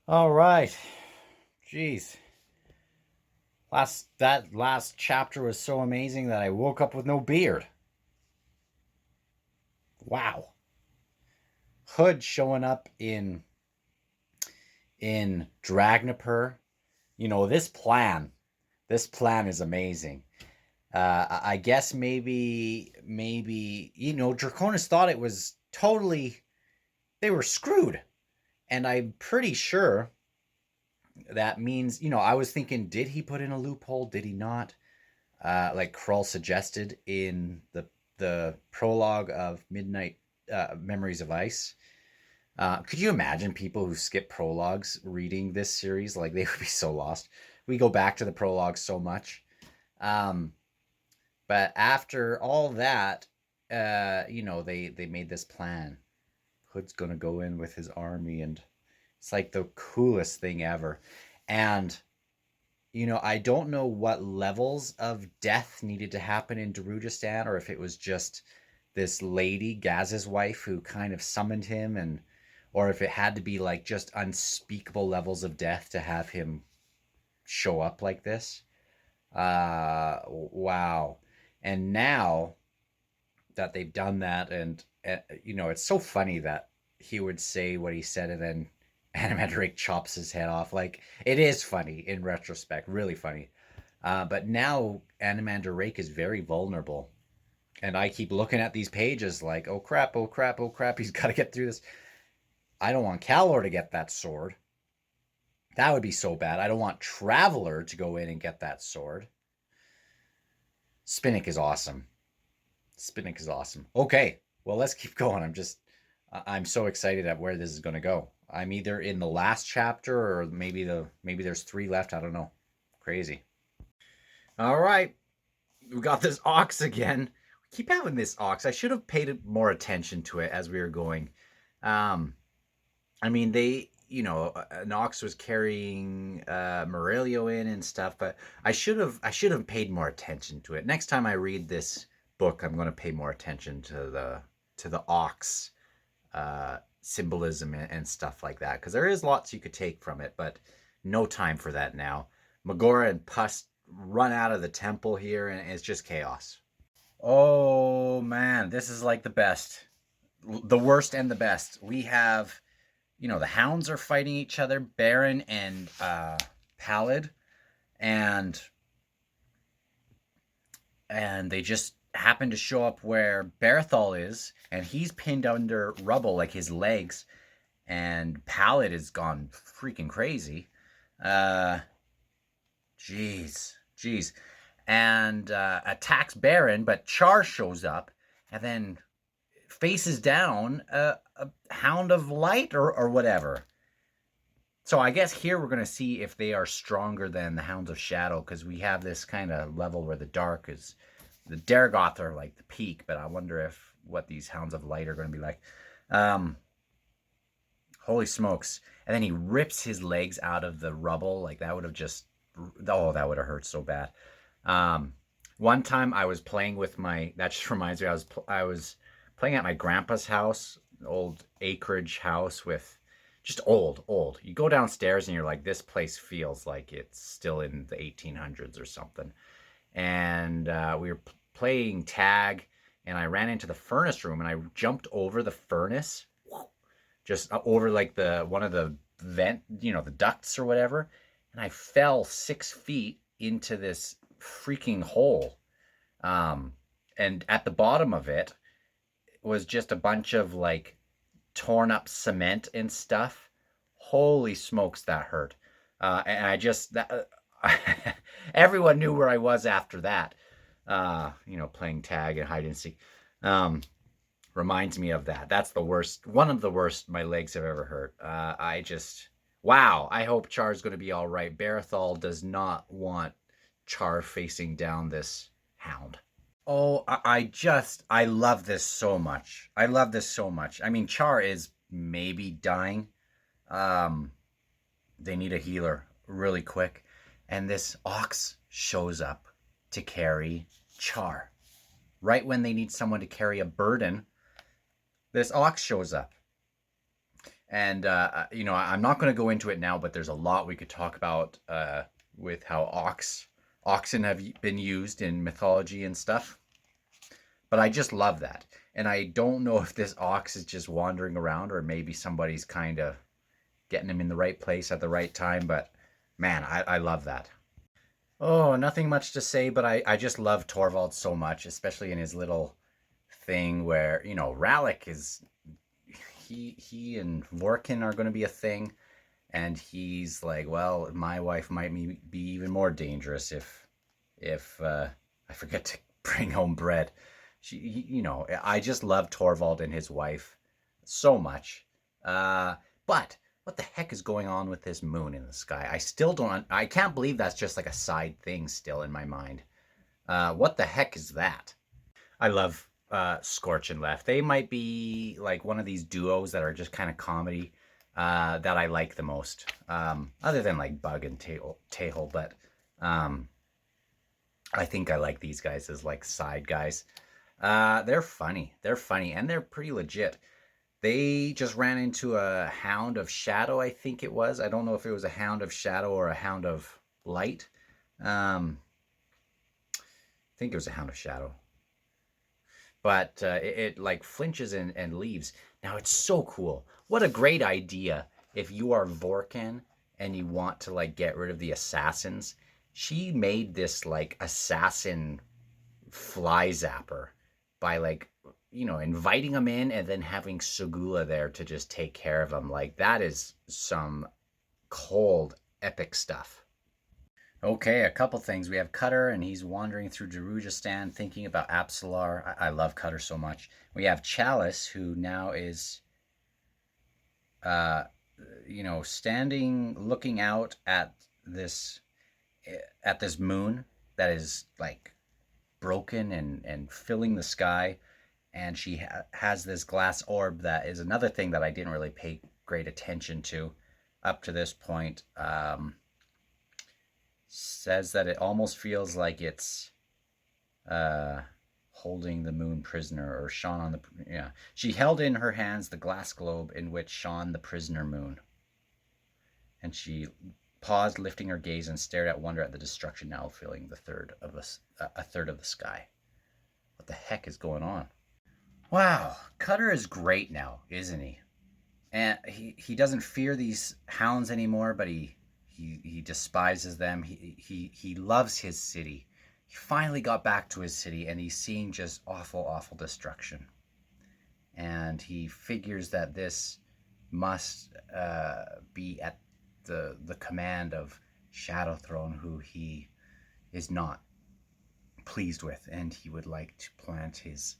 All right. Jeez. That last chapter was so amazing that I woke up with no beard. Wow. Hood showing up in Dragnapur. This plan is amazing. I guess maybe Draconis thought it was totally they were screwed, and I'm pretty sure that means I was thinking, did he put in a loophole? Did he not? Like Krull suggested in the prologue of Midnight Memories of Ice. Could you imagine people who skip prologues reading this series? Like they would be so lost. We go back to the prologue so much. Um, but after all that, they made this plan. Hood's gonna go in with his army, and it's like the coolest thing ever. And I don't know what levels of death needed to happen in Darujistan, or if it was just this lady, Gaz's wife, who kind of summoned him, or if it had to be like just unspeakable levels of death to have him show up like this. Wow. And now that they've done that, and it's so funny that he would say what he said, and then Animatrix chops his head off. Like, it is funny in retrospect, really funny. But now Animander Rake is very vulnerable. And I keep looking at these pages like, oh crap, oh crap, oh crap, he's got to get through this. I don't want Calor to get that sword. That would be so bad. I don't want Traveler to go in and get that sword. Spinnick is awesome. Spinnick is awesome. Okay, well, let's keep going. I'm so excited at where this is going to go. I'm either in the last chapter or maybe there's three left. I don't know. Crazy. All right, we got this ox again. We keep having this ox. I should have paid more attention to it as we were going. Um, I mean, an ox was carrying Morelio in and stuff, but I should have paid more attention to it. Next time I read this book, I'm going to pay more attention to the ox symbolism and stuff like that, because there is lots you could take from it, but no time for that now. Magora and Pus run out of the temple here, and it's just chaos. Oh man, this is like the best, the worst, and the best. We have, the Hounds are fighting each other, Baron and Pallid, and they just happen to show up where Berthol is, and he's pinned under rubble, like his legs, and Pallid has gone freaking crazy. Uh, jeez, and attacks Baron, but Char shows up, and then faces down a Hound of Light or whatever. So I guess here we're going to see if they are stronger than the Hounds of Shadow, because we have this kind of level where the dark is, the Dargoth are like the peak, but I wonder if what these Hounds of Light are going to be like. Um, Holy smokes. And then he rips his legs out of the rubble. Like that would have just, oh, that would have hurt so bad. Um, One time I was playing with that just reminds me, I was playing at my grandpa's house, old acreage house with just old. You go downstairs and you're like, this place feels like it's still in the 1800s or something. And we were playing tag, and I ran into the furnace room, and I jumped over the furnace, just over like the one of the the ducts or whatever, and I fell 6 feet into this freaking hole. Um, and at the bottom of it was just a bunch of like torn up cement and stuff. Holy smokes, that hurt. And I just that everyone knew where I was after that. Playing tag and hide and seek. Um, Reminds me of that. That's the worst, one of the worst my legs have ever hurt. Wow. I hope Char's going to be all right. Barathol does not want Char facing down this hound. Oh, I love this so much. I love this so much. I mean, Char is maybe dying. Um, they need a healer really quick. And this ox shows up to carry Char. Right when they need someone to carry a burden, this ox shows up. And I'm not going to go into it now, but there's a lot we could talk about with how oxen have been used in mythology and stuff. But I just love that. And I don't know if this ox is just wandering around or maybe somebody's kind of getting him in the right place at the right time. But man, I love that. Oh, nothing much to say, but I just love Torvald so much, especially in his little thing where, Rallick is he and Vorkin are going to be a thing, and he's like, well, my wife might be even more dangerous if I forget to bring home bread. I just love Torvald and his wife so much. But what the heck is going on with this moon in the sky? I still don't. I can't believe that's just like a side thing still in my mind. What the heck is that? I love Scorch and Left. They might be like one of these duos that are just kind of comedy that I like the most. Other than like Bug and Tahel, but um, I think I like these guys as like side guys. They're funny. They're funny and they're pretty legit. They just ran into a Hound of Shadow, I think it was. I don't know if it was a Hound of Shadow or a Hound of Light. I think it was a Hound of Shadow. But it like flinches and leaves. Now it's so cool. What a great idea if you are Vorkin and you want to like get rid of the assassins. She made this like assassin fly zapper by like inviting them in and then having Segula there to just take care of them. Like that is some cold epic stuff. Okay, a couple things. We have Cutter, and he's wandering through Darujistan thinking about Apsalar. I love Cutter so much. We have Chalice, who now is, uh, standing, looking out at this moon that is like broken and filling the sky, and she has this glass orb that is another thing that I didn't really pay great attention to up to this point. Says that it almost feels like it's uh, holding the moon prisoner or shone on the yeah. She held in her hands the glass globe in which shone the prisoner moon, and she paused, lifting her gaze, and stared at wonder at the destruction now filling a third of the sky. What the heck is going on? Wow, Cutter is great now, isn't he? And he doesn't fear these hounds anymore, but he despises them. He loves his city. He finally got back to his city, and he's seeing just awful destruction. And he figures that this must be at the command of Shadow Throne, who he is not pleased with, and he would like to plant his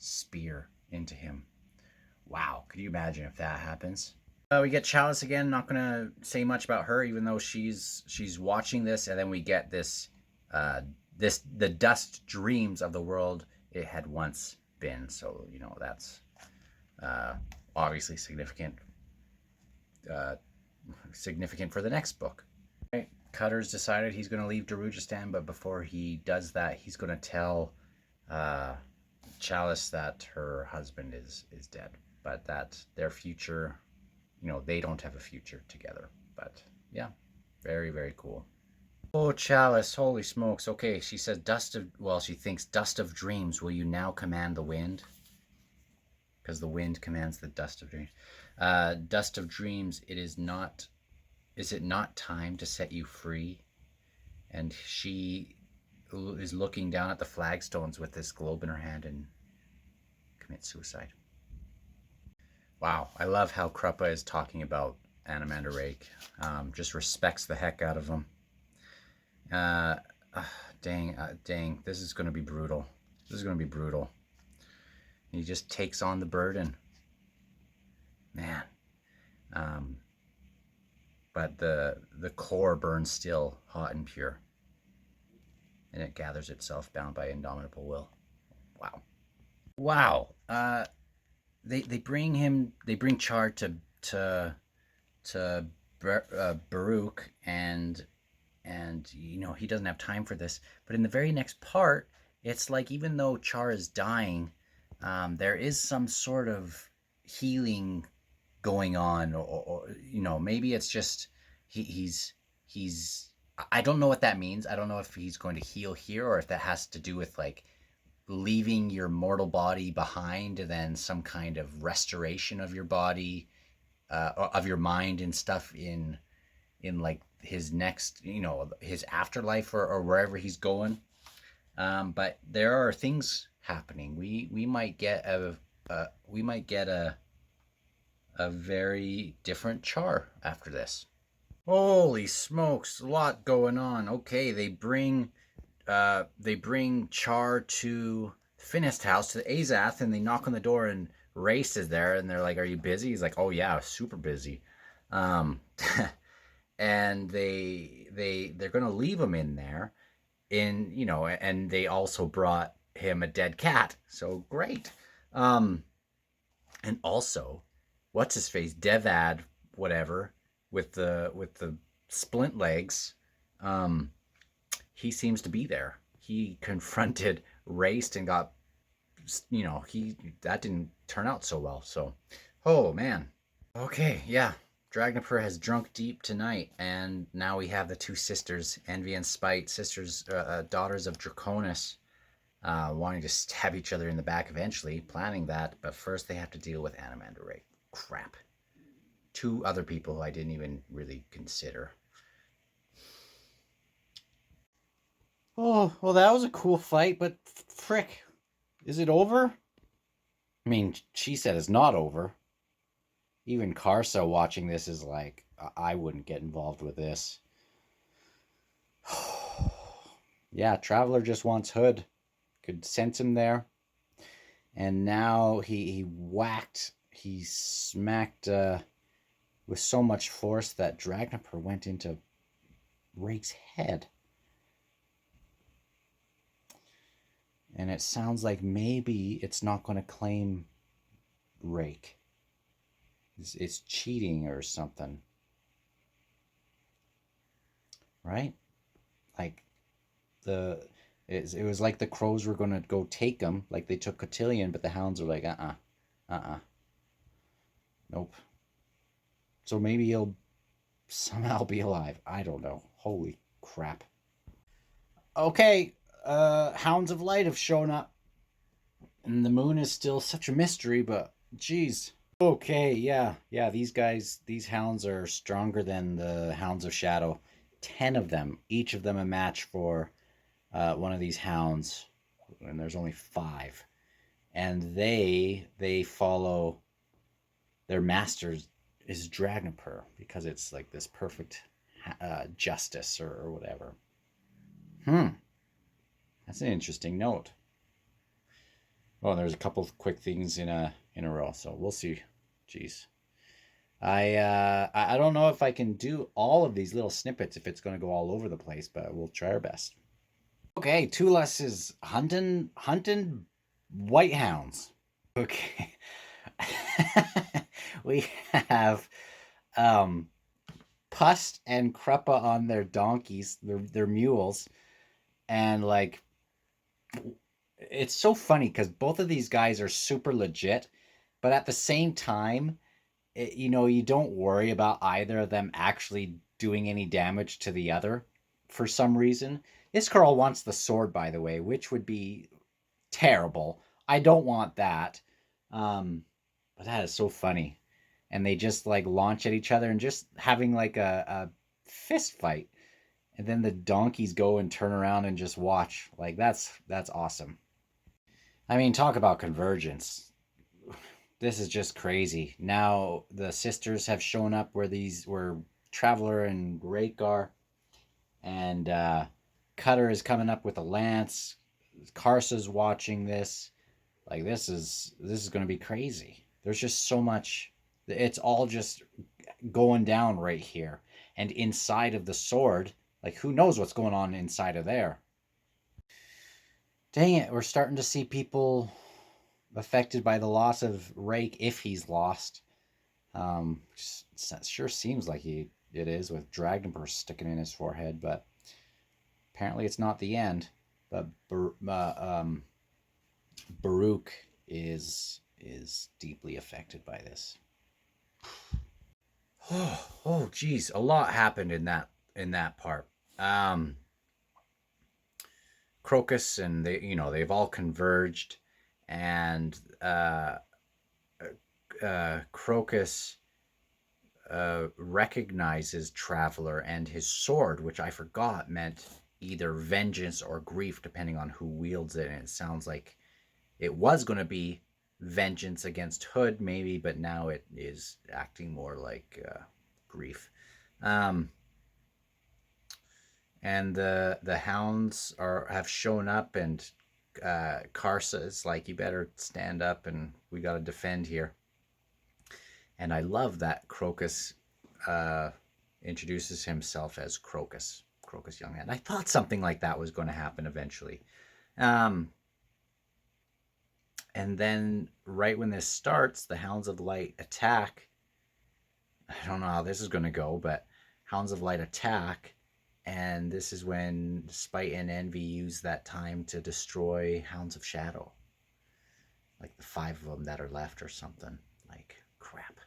spear into him. Wow, could you imagine if that happens? We get Chalice again. Not gonna say much about her, even though she's watching this, and then we get the dust dreams of the world it had once been. So that's obviously significant for the next book. Right. Cutter's decided he's going to leave Darujistan, but before he does that, he's going to tell Chalice that her husband is dead, but that their future, they don't have a future together. But yeah, very cool. Oh, Chalice, holy smokes. Okay, she says she thinks dust of dreams. Will you now command the wind? Because the wind commands the dust of dreams. Dust of dreams, is it not time to set you free? And she is looking down at the flagstones with this globe in her hand and commits suicide. Wow, I love how Kruppa is talking about Anamander Rake. Just respects the heck out of him. Dang, this is going to be brutal. He just takes on the burden. Man. But the core burns still hot and pure. And it gathers itself bound by indomitable will. Wow. They bring Char to Baruch, and he doesn't have time for this. But in the very next part, it's like even though Char is dying, there is some sort of healing going on, or maybe it's just he's I don't know what that means. I don't know if he's going to heal here or if that has to do with like leaving your mortal body behind and then some kind of restoration of your body, of your mind and stuff in like his next, his afterlife, or wherever he's going. But there are things happening. We might get a very different Char after this. Holy smokes, a lot going on. Okay, they bring Char to Finnest house, to the Azath, and they knock on the door, and Race is there, and they're like, "Are you busy?" He's like, "Oh yeah, super busy." Um, and they're gonna leave him in there, and they also brought him a dead cat. So great. Um, and also, what's his face, Devad, whatever, with the splint legs. Um, he seems to be there. He confronted, raced, and got, he that didn't turn out so well. So, oh man. Okay, yeah. Dragnipur has drunk deep tonight, and now we have the two sisters, Envy and Spite, sisters, daughters of Draconis, wanting to stab each other in the back eventually, planning that. But first, they have to deal with Animander Ray. Crap. Two other people I didn't even really consider. Oh, well, that was a cool fight, but frick, is it over? I mean, she said it's not over. Even Karsa watching this is like, I wouldn't get involved with this. Yeah, Traveler just wants Hood. Could sense him there. And now he smacked with so much force that Dragnipur went into Rake's head. And it sounds like maybe it's not going to claim Rake. It's cheating or something. Right? Like it was like the crows were going to go take him, like they took Cotillion, but the hounds are like, nope. So maybe he'll somehow be alive. I don't know. Holy crap. Okay, Hounds of Light have shown up. And the moon is still such a mystery, but geez. Okay, yeah. Yeah, these hounds are stronger than the Hounds of Shadow. 10 of them, each of them a match for one of these hounds. And there's only 5. And they follow their masters is Dragnipur, because it's like this perfect justice, or whatever. That's an interesting note. Oh, there's a couple of quick things in a row, so we'll see. Jeez. I don't know if I can do all of these little snippets, if it's going to go all over the place, but we'll try our best. Okay, Tulas is hunting white hounds. Okay. We have Pust and Kruppa on their donkeys, their mules, and like, it's so funny because both of these guys are super legit, but at the same time, you don't worry about either of them actually doing any damage to the other for some reason. This girl wants the sword, by the way, which would be terrible. I don't want that. But that is so funny. And they just like launch at each other and just having like a fist fight. And then the donkeys go and turn around and just watch. Like that's awesome. I mean, talk about convergence. This is just crazy. Now the sisters have shown up where Traveler and Rake are, and Cutter is coming up with a lance. Karsa's watching this. Like this is going to be crazy. There's just so much. It's all just going down right here, and inside of the sword, like who knows what's going on inside of there. Dang it, we're starting to see people affected by the loss of Rake, if he's lost. Sure seems like it is, with Dragnipur sticking in his forehead, but apparently it's not the end. But Baruch is deeply affected by this. Oh, geez, a lot happened in that part. Um, Crocus and they've all converged, and Crocus recognizes Traveler and his sword, which I forgot meant either vengeance or grief, depending on who wields it. And it sounds like it was going to be vengeance against Hood, maybe, but now it is acting more like grief. Um, and the Hounds have shown up, and Karsa is like, "You better stand up, and we got to defend here." And I love that Crocus uh, introduces himself as Crocus, Crocus Youngman. I thought something like that was going to happen eventually. Um, and then right when this starts, the Hounds of Light attack. I don't know how this is going to go, but Hounds of Light attack, and this is when Spite and Envy use that time to destroy Hounds of Shadow. Like the 5 of them that are left or something. Like, crap.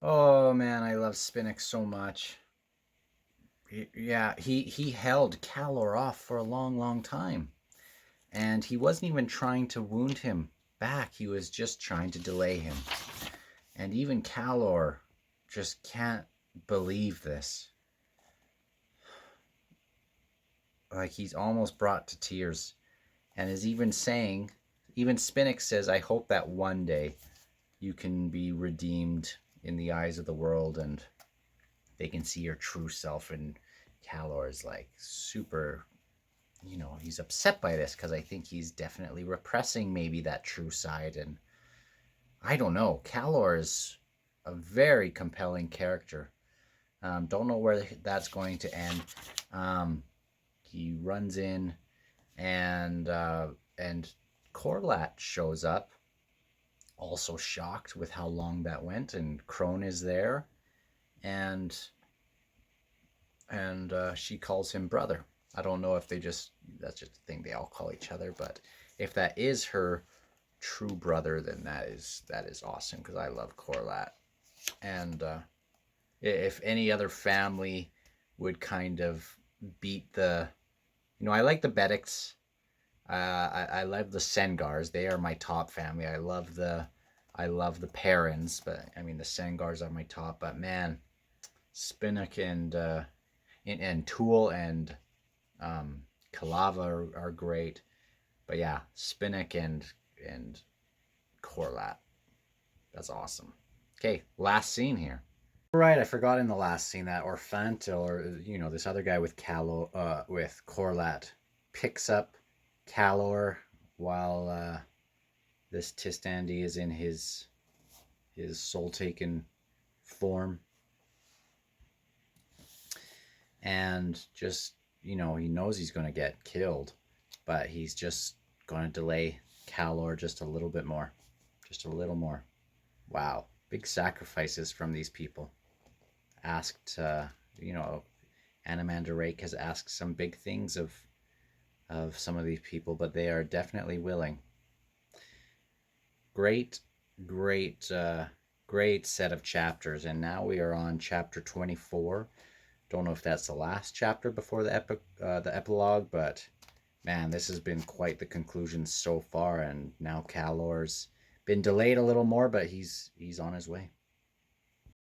Oh man, I love Spinix so much. He held Calor off for a long time. And he wasn't even trying to wound him back. He was just trying to delay him. And even Calor just can't believe this. Like, he's almost brought to tears. And is even saying, even Spinix says, "I hope that one day you can be redeemed in the eyes of the world and they can see your true self." And Calor is like super, he's upset by this because I think he's definitely repressing maybe that true side. And I don't know. Calor is a very compelling character. Don't know where that's going to end. He runs in, and Corlat shows up, also shocked with how long that went. And Crone is there, and she calls him brother. I don't know if that's just a thing they all call each other, but if that is her true brother, then that is awesome, because I love Corlat. And if any other family would kind of beat I like the Bedicks. I love the Sengars. They are my top family. I love the Perrins, but I mean the Sengars are my top. But man, Spinach and Tool and Kalava are great. But yeah, Spinach and Corlat. That's awesome. Okay, last scene here. Right, I forgot in the last scene that Orphant, or this other guy with with Corlat, picks up Calor while this Tistandi is in his soul taken form, and just he knows he's going to get killed, but he's just going to delay Calor just a little bit more, just a little more. Wow, big sacrifices from these people. Asked, Anamander Rake has asked some big things of some of these people, but they are definitely willing. Great, great, great set of chapters, and now we are on chapter 24. Don't know if that's the last chapter before the epilogue, but man, this has been quite the conclusion so far, and now Calor's been delayed a little more, but he's on his way.